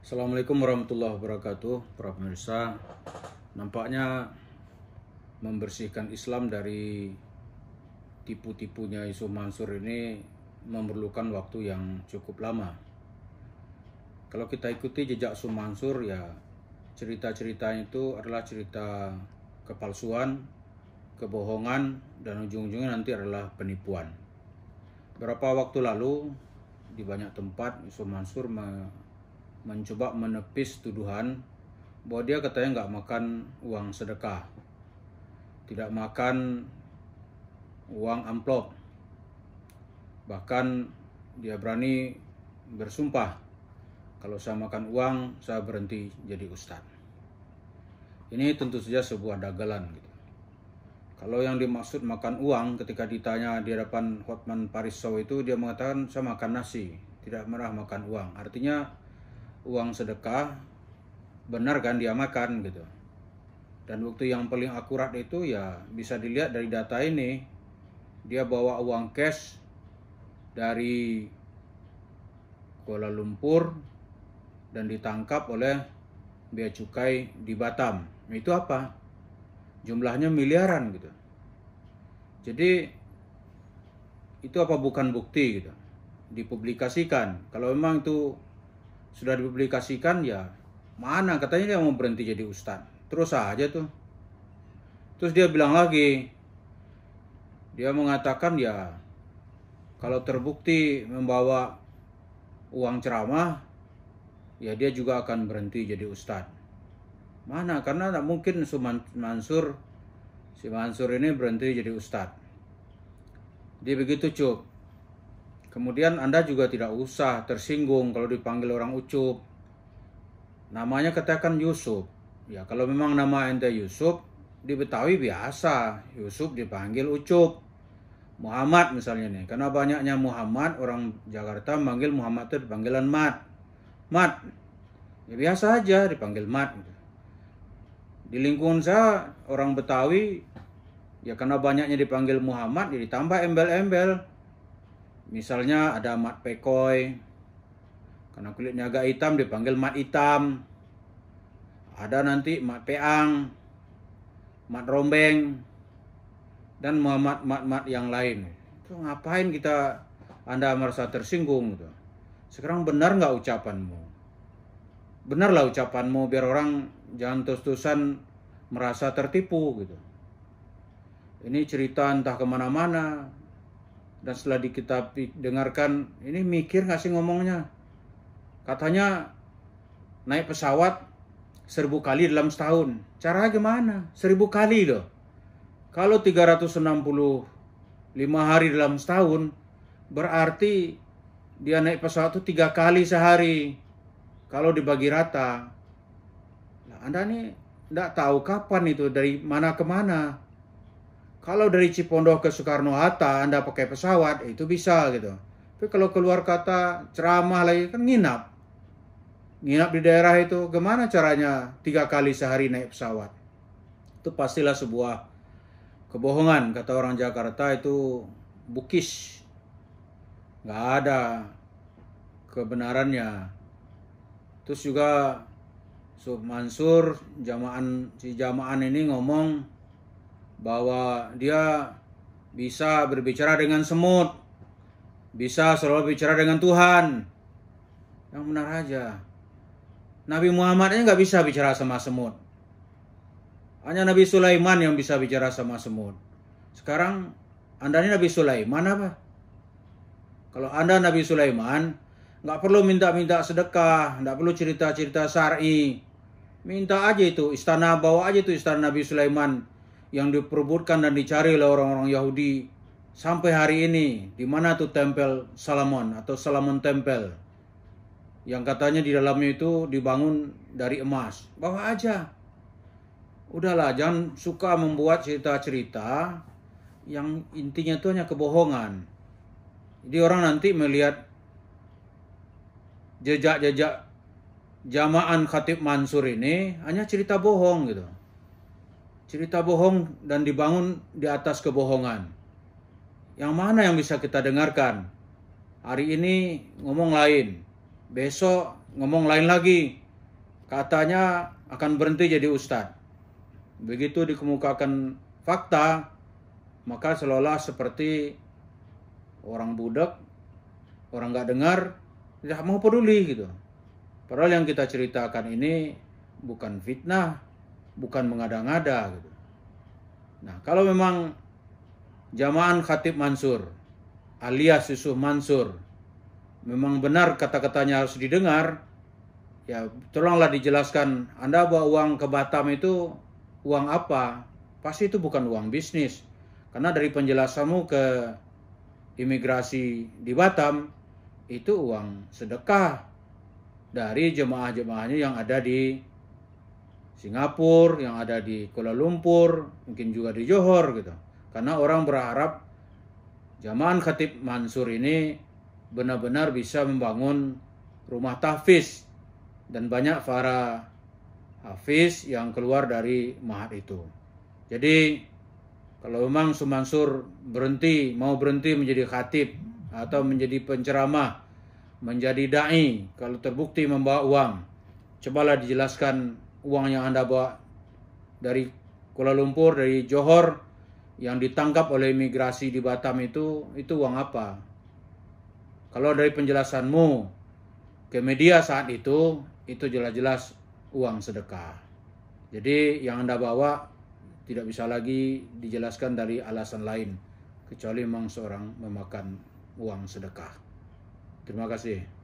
Assalamualaikum warahmatullahi wabarakatuh, para pemirsa. Nampaknya membersihkan Islam dari tipu-tipunya Yusuf Mansur ini memerlukan waktu yang cukup lama. Kalau kita ikuti jejak Yusuf Mansur, ya cerita-ceritanya itu adalah cerita kepalsuan, kebohongan, dan ujung-ujungnya nanti adalah penipuan. Beberapa waktu lalu di banyak tempat Yusuf Mansur mencoba menepis tuduhan bahwa dia katanya nggak makan uang sedekah, tidak makan uang amplop, bahkan dia berani bersumpah kalau saya makan uang saya berhenti jadi ustadz. Ini tentu saja sebuah dagalan gitu. Kalau yang dimaksud makan uang, ketika ditanya di hadapan Hotman Paris Sow itu, dia mengatakan saya makan nasi, tidak pernah makan uang. Artinya uang sedekah benar kan dia makan gitu. Dan bukti yang paling akurat itu ya bisa dilihat dari data ini. Dia bawa uang cash dari Kuala Lumpur dan ditangkap oleh bea cukai di Batam. Itu apa? Jumlahnya miliaran gitu. Jadi itu apa bukan bukti gitu? Dipublikasikan. Kalau memang itu sudah dipublikasikan, ya mana katanya dia mau berhenti jadi ustadz, terus aja tuh. Terus dia bilang lagi, dia mengatakan ya kalau terbukti membawa uang ceramah, ya dia juga akan berhenti jadi ustadz. Mana, karena tak mungkin si Mansur ini berhenti jadi ustadz. Dia begitu, Cuk. Kemudian Anda juga tidak usah tersinggung kalau dipanggil orang Ucup. Namanya katakan Yusuf. Ya kalau memang nama ente Yusuf, di Betawi biasa Yusuf dipanggil Ucup. Muhammad misalnya nih, karena banyaknya Muhammad, orang Jakarta manggil Muhammad itu dipanggilan Mat. Mat. Ya biasa aja dipanggil Mat. Di lingkungan saya orang Betawi, ya karena banyaknya dipanggil Muhammad, jadi tambah embel-embel. Misalnya ada Mat Pekoy, karena kulitnya agak hitam dipanggil Mat Hitam. Ada nanti Mat Peang, Mat Rombeng, dan Mat yang lain. Itu ngapain Anda merasa tersinggung gitu? Sekarang benar nggak ucapanmu? Benarlah ucapanmu biar orang jangan terus-terusan merasa tertipu gitu. Ini cerita entah kemana-mana. Dan setelah kita dengarkan, ini mikir nggak sih ngomongnya? Katanya naik pesawat 1000 kali dalam setahun. Caranya gimana? 1000 kali loh. Kalau 365 hari dalam setahun, berarti dia naik pesawat itu 3 kali sehari. Kalau dibagi rata. Nah, Anda nih nggak tahu kapan itu, dari mana ke mana. Kalau dari Cipondoh ke Soekarno-Hatta Anda pakai pesawat, itu bisa gitu. Tapi kalau keluar kata ceramah lagi, kan nginap. Nginap di daerah itu, gimana caranya 3 kali sehari naik pesawat? Itu pastilah sebuah kebohongan. Kata orang Jakarta itu bukis. Nggak ada kebenarannya. Terus juga Yusuf Mansur, jamaah ini ngomong bahwa dia bisa berbicara dengan semut, bisa selalu bicara dengan Tuhan. Yang benar aja. Nabi Muhammad aja nggak bisa bicara sama semut. Hanya Nabi Sulaiman yang bisa bicara sama semut. Sekarang Anda ini Nabi Sulaiman apa? Kalau Anda Nabi Sulaiman, nggak perlu minta-minta sedekah, nggak perlu cerita-cerita syar'i. Minta aja itu istana, bawa aja itu istana Nabi Sulaiman yang diperebutkan dan dicari oleh orang-orang Yahudi sampai hari ini. Di mana tuh tempel Salomon atau Salomon Temple yang katanya di dalamnya itu dibangun dari emas. Bawa aja. Udahlah, jangan suka membuat cerita-cerita yang intinya itu hanya kebohongan. Jadi orang nanti melihat jejak-jejak jamaan Khatib Mansur ini hanya cerita bohong gitu. Cerita bohong dan dibangun di atas kebohongan. Yang mana yang bisa kita dengarkan? Hari ini ngomong lain, besok ngomong lain lagi. Katanya akan berhenti jadi ustadz. Begitu dikemukakan fakta, maka seolah seperti orang budak, orang nggak dengar, tidak mau peduli gitu. Padahal yang kita ceritakan ini bukan fitnah, bukan mengada-ngada gitu. Nah, kalau memang Jamaah Khatib Mansur alias Yusuf Mansur memang benar kata-katanya harus didengar, ya tolonglah dijelaskan, Anda bawa uang ke Batam itu uang apa? Pasti itu bukan uang bisnis. Karena dari penjelasanmu ke imigrasi di Batam, itu uang sedekah dari jemaah-jemaahnya yang ada di Singapura, yang ada di Kuala Lumpur, mungkin juga di Johor gitu. Karena orang berharap Jamaah Khatib Mansur ini benar-benar bisa membangun rumah tahfiz, dan banyak para hafiz yang keluar dari mahat itu. Jadi kalau memang Mansur mau berhenti menjadi khatib atau menjadi penceramah, menjadi dai, kalau terbukti membawa uang, cobalah dijelaskan uang yang Anda bawa dari Kuala Lumpur, dari Johor, yang ditangkap oleh imigrasi di Batam itu uang apa? Kalau dari penjelasanmu ke media saat itu jelas-jelas uang sedekah. Jadi yang Anda bawa tidak bisa lagi dijelaskan dari alasan lain, kecuali memang seorang memakan uang sedekah. Terima kasih.